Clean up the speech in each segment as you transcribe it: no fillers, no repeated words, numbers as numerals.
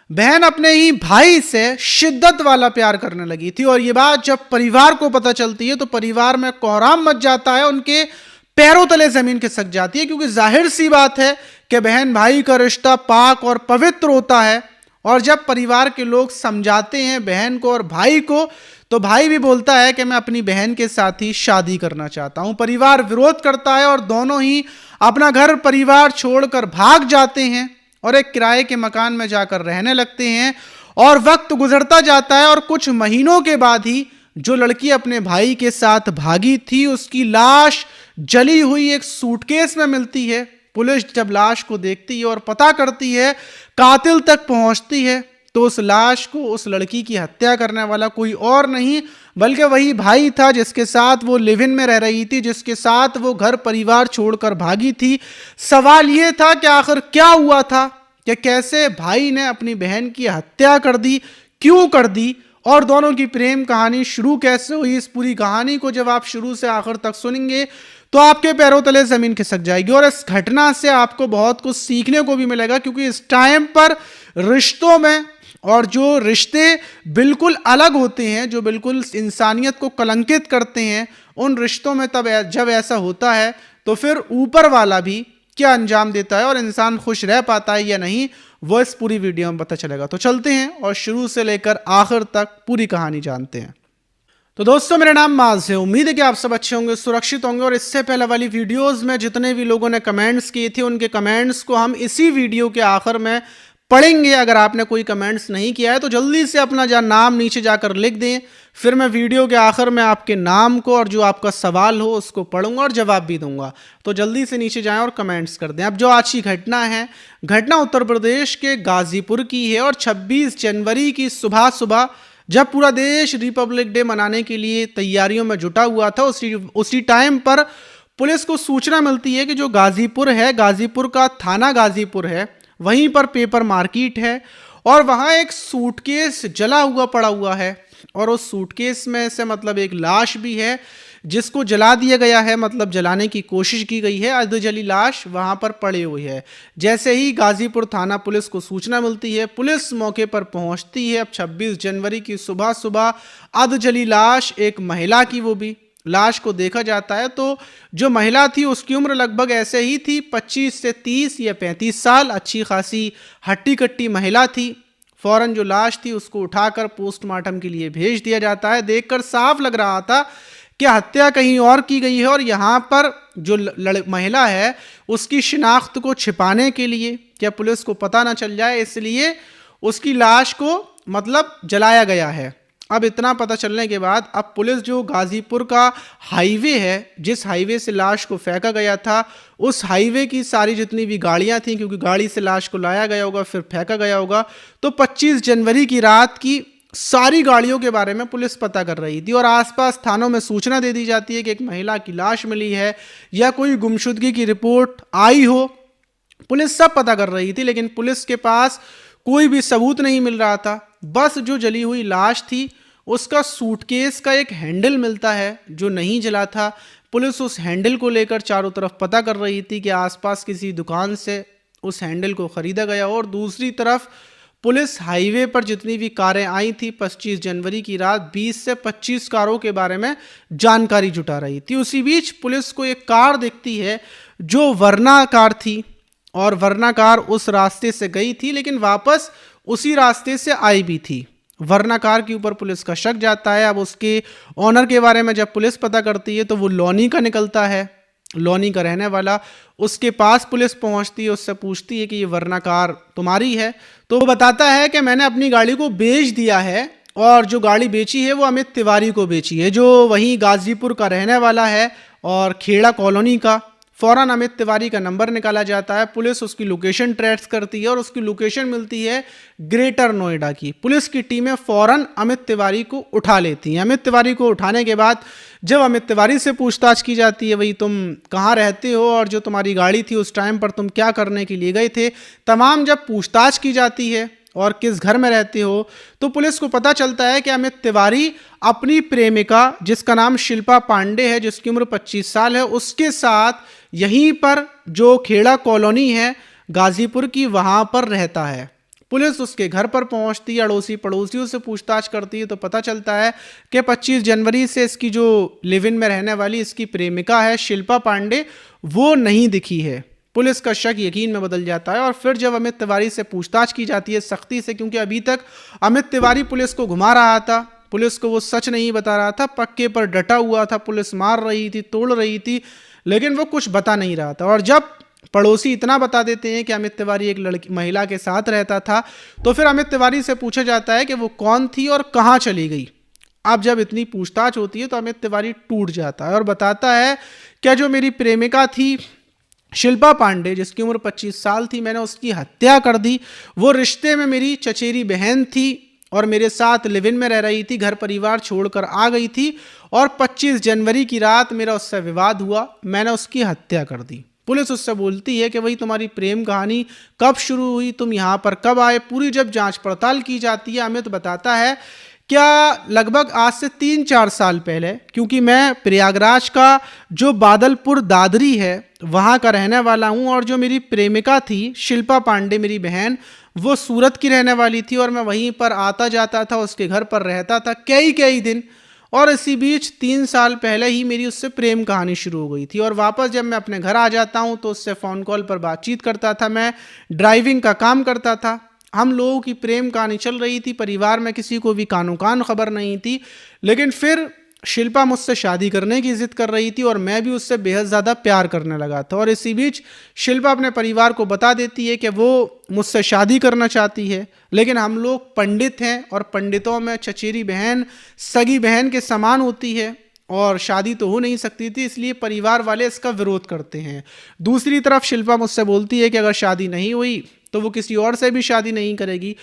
बहन अपने ही भाई से शिद्दत वाला प्यार करने लगी थी और ये बात जब परिवार को पता चलती है तो परिवार में कोहराम मच जाता है, उनके पैरों तले जमीन खिसक जाती है, क्योंकि जाहिर सी बात है कि बहन भाई का रिश्ता पाक और पवित्र होता है। और जब परिवार के लोग समझाते हैं बहन को और भाई को, तो भाई भी बोलता है कि मैं अपनी बहन के साथ ही शादी करना चाहता हूं। परिवार विरोध करता है और दोनों ही अपना घर परिवार छोड़कर भाग जाते हैं और एक किराए के मकान में जाकर रहने लगते हैं। और वक्त गुजरता जाता है और कुछ महीनों के बाद ही जो लड़की अपने भाई के साथ भागी थी उसकी लाश जली हुई एक सूटकेस में मिलती है। पुलिस जब लाश को देखती है और पता करती है, कातिल तक पहुंचती है, तो उस लाश को उस लड़की की हत्या करने वाला कोई और नहीं बल्कि वही भाई था जिसके साथ वो लिव इन में रह रही थी, जिसके साथ वो घर परिवार छोड़कर भागी थी। सवाल ये था कि आखिर क्या हुआ था, कि कैसे भाई ने अपनी बहन की हत्या कर दी, क्यों कर दी, और दोनों की प्रेम कहानी शुरू कैसे हुई। इस पूरी कहानी को जब आप शुरू से आखिर तक सुनेंगे तो आपके पैरों तले जमीन खिसक जाएगी और इस घटना से आपको बहुत कुछ सीखने को भी मिलेगा, क्योंकि इस टाइम पर रिश्तों में और जो रिश्ते बिल्कुल अलग होते हैं, जो बिल्कुल इंसानियत को कलंकित करते हैं, उन रिश्तों में तब जब ऐसा होता है तो फिर ऊपर वाला भी क्या अंजाम देता है और इंसान खुश रह पाता है या नहीं, वो इस पूरी वीडियो में पता चलेगा। तो चलते हैं और शुरू से लेकर आखिर तक पूरी कहानी जानते हैं। तो दोस्तों, मेरा नाम माज है। उम्मीद है कि आप सब अच्छे होंगे, सुरक्षित होंगे। और इससे पहले वाली वीडियोस में जितने भी लोगों ने कमेंट्स किए थे उनके कमेंट्स को हम इसी वीडियो के आखिर में पढ़ेंगे। अगर आपने कोई कमेंट्स नहीं किया है तो जल्दी से अपना नाम नीचे जाकर लिख दें, फिर मैं वीडियो के आखिर में आपके नाम को और जो आपका सवाल हो उसको पढ़ूंगा और जवाब भी दूंगा। तो जल्दी से नीचे जाएं और कमेंट्स कर दें। अब जो आज की घटना है, घटना उत्तर प्रदेश के गाजीपुर की है और 26 जनवरी की सुबह सुबह जब पूरा देश रिपब्लिक डे मनाने के लिए तैयारियों में जुटा हुआ था, उसी टाइम पर पुलिस को सूचना मिलती है कि जो गाजीपुर है, गाजीपुर का थाना गाजीपुर है, वहीं पर पेपर मार्केट है और वहाँ एक सूटकेस जला हुआ पड़ा हुआ है और उस सूटकेस में से मतलब एक लाश भी है जिसको जला दिया गया है, मतलब जलाने की कोशिश की गई है। अधजली लाश वहां पर पड़ी हुई है। जैसे ही गाजीपुर थाना पुलिस को सूचना मिलती है, पुलिस मौके पर पहुंचती है। अब 26 जनवरी की सुबह सुबह अधजली लाश एक महिला की, वो भी लाश को देखा जाता है तो जो महिला थी उसकी उम्र लगभग ऐसे ही थी, 25 से 30 या 35 साल। अच्छी खासी हट्टी कट्टी महिला थी। फौरन जो लाश थी उसको उठाकर पोस्टमार्टम के लिए भेज दिया जाता है। देखकर साफ लग रहा था कि हत्या कहीं और की गई है और यहाँ पर जो महिला है उसकी शिनाख्त को छिपाने के लिए, क्या पुलिस को पता ना चल जाए, इसलिए उसकी लाश को मतलब जलाया गया है। अब इतना पता चलने के बाद अब पुलिस जो गाजीपुर का हाईवे है, जिस हाईवे से लाश को फेंका गया था, उस हाईवे की सारी जितनी भी गाड़ियां थीं, क्योंकि गाड़ी से लाश को लाया गया होगा फिर फेंका गया होगा, तो 25 जनवरी की रात की सारी गाड़ियों के बारे में पुलिस पता कर रही थी और आसपास थानों में सूचना दे दी जाती है कि एक महिला की लाश मिली है या कोई गुमशुदगी की रिपोर्ट आई हो। पुलिस सब पता कर रही थी, लेकिन पुलिस के पास कोई भी सबूत नहीं मिल रहा था। बस जो जली हुई लाश थी उसका सूटकेस का एक हैंडल मिलता है जो नहीं जला था। पुलिस उस हैंडल को लेकर चारों तरफ पता कर रही थी कि आसपास किसी दुकान से उस हैंडल को खरीदा गया। और दूसरी तरफ पुलिस हाईवे पर जितनी भी कारें आई थी 25 जनवरी की रात 20 से 25 कारों के बारे में जानकारी जुटा रही थी। उसी बीच पुलिस को एक कार दिखती है जो वरना कार थी और वरना कार उस रास्ते से गई थी लेकिन वापस उसी रास्ते से आई भी थी। वरना कार के ऊपर पुलिस का शक जाता है। अब उसके ऑनर के बारे में जब पुलिस पता करती है तो वो लोनी का निकलता है, लोनी का रहने वाला। उसके पास पुलिस पहुंचती है, उससे पूछती है कि ये वरना कार तुम्हारी है, तो वो बताता है कि मैंने अपनी गाड़ी को बेच दिया है और जो गाड़ी बेची है वो अमित तिवारी को बेची है, जो वहीं गाजीपुर का रहने वाला है और खेड़ा कॉलोनी का। फौरन अमित तिवारी का नंबर निकाला जाता है। पुलिस उसकी लोकेशन ट्रेस करती है और उसकी लोकेशन मिलती है ग्रेटर नोएडा की। पुलिस की टीमें फौरन अमित तिवारी को उठा लेती हैं। अमित तिवारी को उठाने के बाद जब अमित तिवारी से पूछताछ की जाती है, भाई तुम कहाँ रहते हो और जो तुम्हारी गाड़ी थी उस टाइम पर तुम क्या करने के लिए गए थे, तमाम जब पूछताछ की जाती है और किस घर में रहते हो, तो पुलिस को पता चलता है कि अमित तिवारी अपनी प्रेमिका जिसका नाम शिल्पा पांडे है, जिसकी उम्र 25 साल है, उसके साथ यहीं पर जो खेड़ा कॉलोनी है गाजीपुर की, वहां पर रहता है। पुलिस उसके घर पर पहुंचती है, अड़ोसी पड़ोसियों से पूछताछ करती है, तो पता चलता है कि 25 जनवरी से इसकी जो लिव इन में रहने वाली इसकी प्रेमिका है शिल्पा पांडे, वो नहीं दिखी है। पुलिस का शक यकीन में बदल जाता है और फिर जब अमित तिवारी से पूछताछ की जाती है सख्ती से, क्योंकि अभी तक अमित तिवारी पुलिस को घुमा रहा था, पुलिस को वो सच नहीं बता रहा था, पक्के पर डटा हुआ था, पुलिस मार रही थी, तोड़ रही थी, लेकिन वो कुछ बता नहीं रहा था। और जब पड़ोसी इतना बता देते हैं कि अमित तिवारी एक लड़की महिला के साथ रहता था, तो फिर अमित तिवारी से पूछा जाता है कि वो कौन थी और कहाँ चली गई। अब जब इतनी पूछताछ होती है तो अमित तिवारी टूट जाता है और बताता है क्या जो मेरी प्रेमिका थी शिल्पा पांडे, जिसकी उम्र 25 साल थी, मैंने उसकी हत्या कर दी। वो रिश्ते में मेरी चचेरी बहन थी और मेरे साथ लिव इन में रह रही थी, घर परिवार छोड़कर आ गई थी और 25 जनवरी की रात मेरा उससे विवाद हुआ, मैंने उसकी हत्या कर दी। पुलिस उससे बोलती है कि वही तुम्हारी प्रेम कहानी कब शुरू हुई, तुम यहाँ पर कब आए। पूरी जब जांच पड़ताल की जाती है, अमित बताता है क्या लगभग आज से 3-4 साल पहले, क्योंकि मैं प्रयागराज का जो बादलपुर दादरी है वहाँ का रहने वाला हूँ और जो मेरी प्रेमिका थी शिल्पा पांडे मेरी बहन, वो सूरत की रहने वाली थी और मैं वहीं पर आता जाता था, उसके घर पर रहता था कई दिन। और इसी बीच 3 साल पहले ही मेरी उससे प्रेम कहानी शुरू हो गई थी और वापस जब मैं अपने घर आ जाता हूँ तो उससे फ़ोन कॉल पर बातचीत करता था। मैं ड्राइविंग का काम करता था, हम लोगों की प्रेम कहानी चल रही थी, परिवार में किसी को भी कानो कान खबर नहीं थी। लेकिन फिर शिल्पा मुझसे शादी करने की जिद कर रही थी और मैं भी उससे बेहद ज़्यादा प्यार करने लगा था। और इसी बीच शिल्पा अपने परिवार को बता देती है कि वो मुझसे शादी करना चाहती है, लेकिन हम लोग पंडित हैं और पंडितों में चचेरी बहन सगी बहन के समान होती है और शादी तो हो नहीं सकती थी, इसलिए परिवार वाले इसका विरोध करते हैं। दूसरी तरफ शिल्पा मुझसे बोलती है कि अगर शादी नहीं हुई तो वो किसी और से भी शादी नहीं करेगी।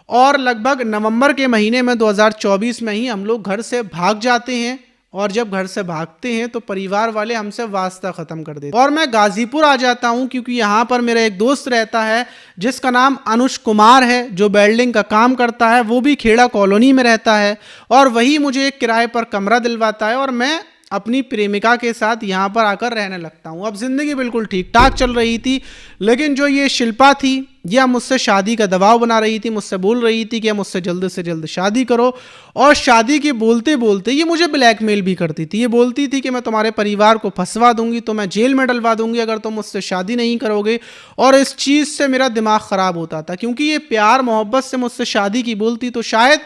और लगभग नवंबर के महीने में 2024 में ही हम लोग घर से भाग जाते हैं और जब घर से भागते हैं तो परिवार वाले हमसे वास्ता ख़त्म कर देते हैं और मैं गाज़ीपुर आ जाता हूं, क्योंकि यहाँ पर मेरा एक दोस्त रहता है जिसका नाम अनुज कुमार है, जो वेल्डिंग का काम करता है, वो भी खेड़ा कॉलोनी में रहता है और वही मुझे एक किराए पर कमरा दिलवाता है और मैं अपनी प्रेमिका के साथ यहाँ पर आकर रहने लगता हूँ। अब ज़िंदगी बिल्कुल ठीक ठाक चल रही थी, लेकिन जो ये शिल्पा थी यह मुझसे शादी का दबाव बना रही थी, मुझसे बोल रही थी कि मुझसे जल्द से जल्द शादी करो और शादी के बोलते बोलते ये मुझे ब्लैकमेल भी करती थी। ये बोलती थी कि मैं तुम्हारे परिवार को फंसवा दूंगी, तो मैं जेल में डलवा दूंगी अगर तुम मुझसे शादी नहीं करोगे। और इस चीज़ से मेरा दिमाग ख़राब होता था, क्योंकि ये प्यार मोहब्बत से मुझसे शादी की बोलती तो शायद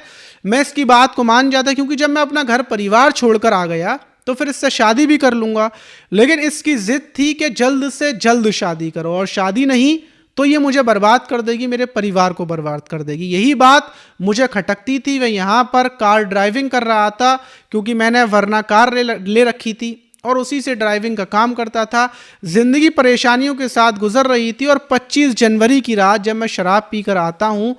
मैं इसकी बात को मान जाता, क्योंकि जब मैं अपना घर परिवार छोड़कर आ गया तो फिर इससे शादी भी कर लूँगा। लेकिन इसकी ज़िद थी कि जल्द से जल्द शादी करो और शादी नहीं तो ये मुझे बर्बाद कर देगी, मेरे परिवार को बर्बाद कर देगी। यही बात मुझे खटकती थी। मैं यहाँ पर कार ड्राइविंग कर रहा था, क्योंकि मैंने वरना कार ले रखी थी और उसी से ड्राइविंग का काम करता था। ज़िंदगी परेशानियों के साथ गुजर रही थी और 25 जनवरी की रात जब मैं शराब पी कर आता हूँ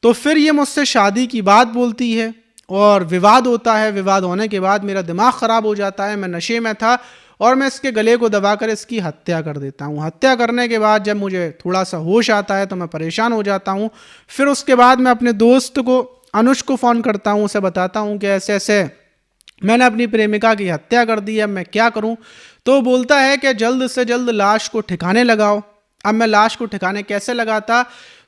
तो फिर ये मुझसे शादी की बात बोलती है और विवाद होता है। विवाद होने के बाद मेरा दिमाग ख़राब हो जाता है, मैं नशे में था और मैं इसके गले को दबाकर इसकी हत्या कर देता हूँ। हत्या करने के बाद जब मुझे थोड़ा सा होश आता है तो मैं परेशान हो जाता हूँ। फिर उसके बाद मैं अपने दोस्त को अनुज को फ़ोन करता हूँ, उसे बताता हूँ कि ऐसे ऐसे मैंने अपनी प्रेमिका की हत्या कर दी है, मैं क्या करूँ। तो बोलता है कि जल्द से जल्द लाश को ठिकाने लगाओ। अब मैं लाश को ठिकाने कैसे लगाता,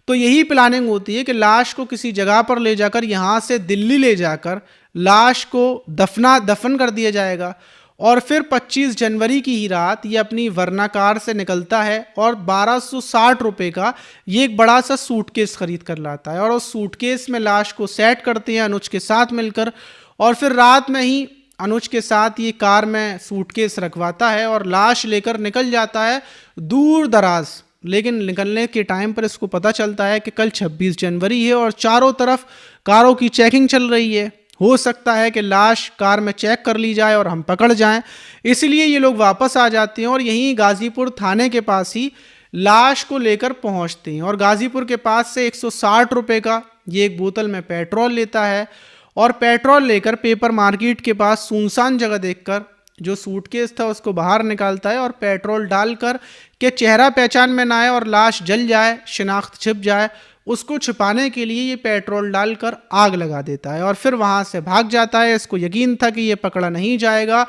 तो यही प्लानिंग होती है कि लाश को किसी जगह पर ले जाकर, यहाँ से दिल्ली ले जाकर लाश को दफन कर दिया जाएगा। और फिर 25 जनवरी की ही रात ये अपनी वरना कार से निकलता है और 1260 रुपये का ये एक बड़ा सा सूटकेस खरीद कर लाता है और उस सूटकेस में लाश को सेट करते हैं अनुज के साथ मिलकर। और फिर रात में ही अनुज के साथ ये कार में सूटकेस रखवाता है और लाश लेकर निकल जाता है दूर दराज। लेकिन निकलने के टाइम पर इसको पता चलता है कि कल 26 जनवरी है और चारों तरफ कारों की चेकिंग चल रही है। हो सकता है कि लाश कार में चेक कर ली जाए और हम पकड़ जाएं, इसलिए ये लोग वापस आ जाते हैं और यहीं गाज़ीपुर थाने के पास ही लाश को लेकर पहुंचते हैं। और गाज़ीपुर के पास से 160 रुपये का ये एक बोतल में पेट्रोल लेता है और पेट्रोल लेकर पेपर मार्केट के पास सुनसान जगह देखकर जो सूटकेस था उसको बाहर निकालता है और पेट्रोल डालकर कि चेहरा पहचान में ना आए और लाश जल जाए, शिनाख्त छिप जाए, उसको छिपाने के लिए ये पेट्रोल डालकर आग लगा देता है और फिर वहाँ से भाग जाता है। इसको यकीन था कि ये पकड़ा नहीं जाएगा,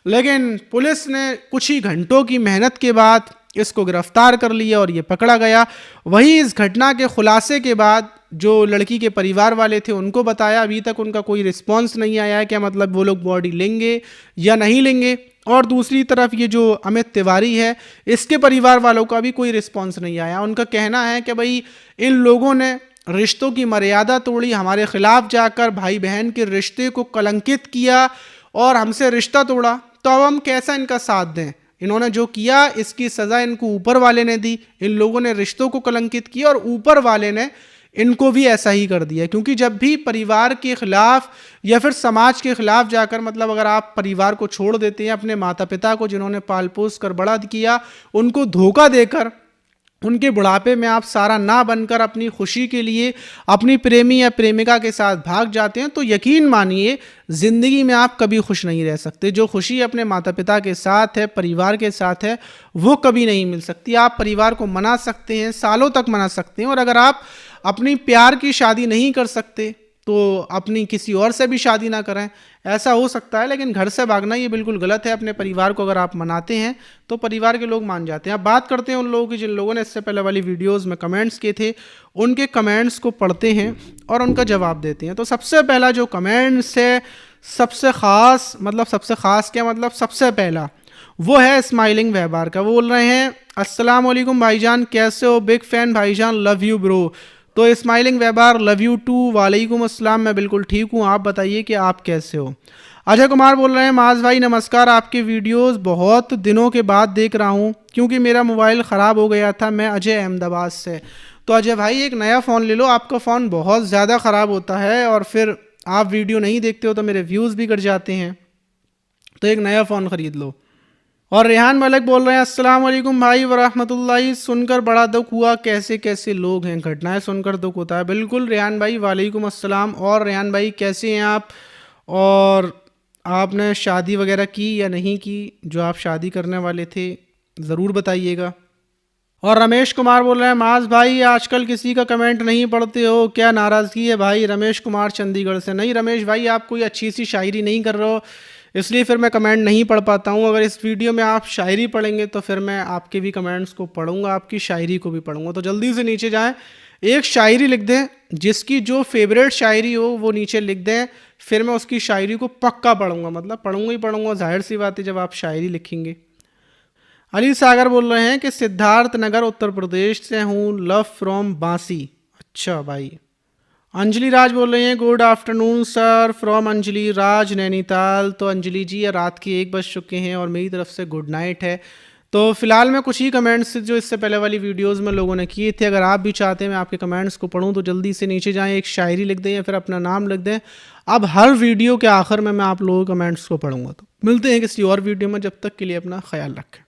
लेकिन पुलिस ने कुछ ही घंटों की मेहनत के बाद इसको गिरफ्तार कर लिया और ये पकड़ा गया। वही इस घटना के खुलासे के बाद जो लड़की के परिवार वाले थे उनको बताया, अभी तक उनका कोई रिस्पॉन्स नहीं आया है, क्या मतलब वो लोग बॉडी लेंगे या नहीं लेंगे। और दूसरी तरफ ये जो अमित तिवारी है, इसके परिवार वालों का भी कोई रिस्पॉन्स नहीं आया। उनका कहना है कि भाई इन लोगों ने रिश्तों की मर्यादा तोड़ी, हमारे खिलाफ जाकर भाई बहन के रिश्ते को कलंकित किया और हमसे रिश्ता तोड़ा, तो अब हम कैसा इनका साथ दें। इन्होंने जो किया इसकी सज़ा इनको ऊपर वाले ने दी। इन लोगों ने रिश्तों को कलंकित किया और ऊपर वाले ने इनको भी ऐसा ही कर दिया। क्योंकि जब भी परिवार के खिलाफ या फिर समाज के खिलाफ जाकर, मतलब अगर आप परिवार को छोड़ देते हैं, अपने माता पिता को जिन्होंने पाल पोस कर बड़ा किया, उनको धोखा देकर उनके बुढ़ापे में आप सारा ना बनकर अपनी खुशी के लिए अपनी प्रेमी या प्रेमिका के साथ भाग जाते हैं, तो यकीन मानिए ज़िंदगी में आप कभी खुश नहीं रह सकते। जो खुशी अपने माता पिता के साथ है, परिवार के साथ है, वो कभी नहीं मिल सकती। आप परिवार को मना सकते हैं, सालों तक मना सकते हैं, और अगर आप अपनी प्यार की शादी नहीं कर सकते तो अपनी किसी और से भी शादी ना करें, ऐसा हो सकता है। लेकिन घर से भागना ये बिल्कुल गलत है। अपने परिवार को अगर आप मनाते हैं तो परिवार के लोग मान जाते हैं। अब बात करते हैं उन लोगों की जिन लोगों ने इससे पहले वाली वीडियोस में कमेंट्स किए थे। उनके कमेंट्स को पढ़ते हैं और उनका जवाब देते हैं। तो सबसे पहला जो कमेंट्स है, सबसे ख़ास क्या मतलब, सबसे पहला वो है स्माइलिंग व्यवहार का। वो बोल रहे हैं अस्सलाम वालेकुम भाईजान, कैसे हो, बिग फैन भाईजान, लव यू ब्रो। तो स्माइलिंग व्यवहार, लव यू टू, वालेकुम अस्सलाम, मैं बिल्कुल ठीक हूँ, आप बताइए कि आप कैसे हो। अजय कुमार बोल रहे हैं माज भाई नमस्कार, आपके वीडियोस बहुत दिनों के बाद देख रहा हूँ क्योंकि मेरा मोबाइल ख़राब हो गया था। मैं अजय अहमदाबाद से। तो अजय भाई एक नया फ़ोन ले लो, आपका फ़ोन बहुत ज़्यादा ख़राब होता है और फिर आप वीडियो नहीं देखते हो तो मेरे व्यूज़ भी घट जाते हैं, तो एक नया फ़ोन ख़रीद लो। और रेहान मलिक बोल रहे हैं अस्सलाम वालेकुम भाई वरहमतुल्लाहि, सुनकर बड़ा दुख हुआ, कैसे कैसे लोग हैं, घटनाएं सुनकर दुख होता है। बिल्कुल रेहान भाई, वालेकुम अस्सलाम। और रेहान भाई कैसे हैं आप, और आपने शादी वगैरह की या नहीं की, जो आप शादी करने वाले थे ज़रूर बताइएगा। और रमेश कुमार बोल रहे हैं माज भाई आजकल किसी का कमेंट नहीं पढ़ते हो, क्या नाराज़गी है भाई। रमेश कुमार चंडीगढ़ से। नहीं रमेश भाई, आप कोई अच्छी सी शायरी नहीं कर रहे हो, इसलिए फिर मैं कमेंट नहीं पढ़ पाता हूँ। अगर इस वीडियो में आप शायरी पढ़ेंगे तो फिर मैं आपके भी कमेंट्स को पढ़ूंगा, आपकी शायरी को भी पढ़ूंगा। तो जल्दी से नीचे जाएं, एक शायरी लिख दें, जिसकी जो फेवरेट शायरी हो वो नीचे लिख दें, फिर मैं उसकी शायरी को पक्का पढ़ूंगा, मतलब पढ़ूंगा ही पढ़ूंगा, जाहिर सी बात है जब आप शायरी लिखेंगे। अली सागर बोल रहे हैं कि सिद्धार्थ नगर उत्तर प्रदेश से हूँ, लव फ्रॉम बांसी। अच्छा भाई। अंजलि राज बोल रही हैं good afternoon sir, from Anjali Raj Nainital. तो अंजलि जी रात के 1 बज चुके हैं और मेरी तरफ से गुड नाइट है। तो फिलहाल मैं कुछ ही कमेंट्स जो इससे पहले वाली वीडियोस में लोगों ने किए थे, अगर आप भी चाहते हैं मैं आपके कमेंट्स को पढूं तो जल्दी से नीचे जाएं, एक शायरी लिख दें या फिर अपना नाम लिख दें। अब हर वीडियो के आखिर में मैं आप लोगों के कमेंट्स को पढ़ूंगा। तो मिलते हैं किसी और वीडियो में, जब तक के लिए अपना ख्याल रखें।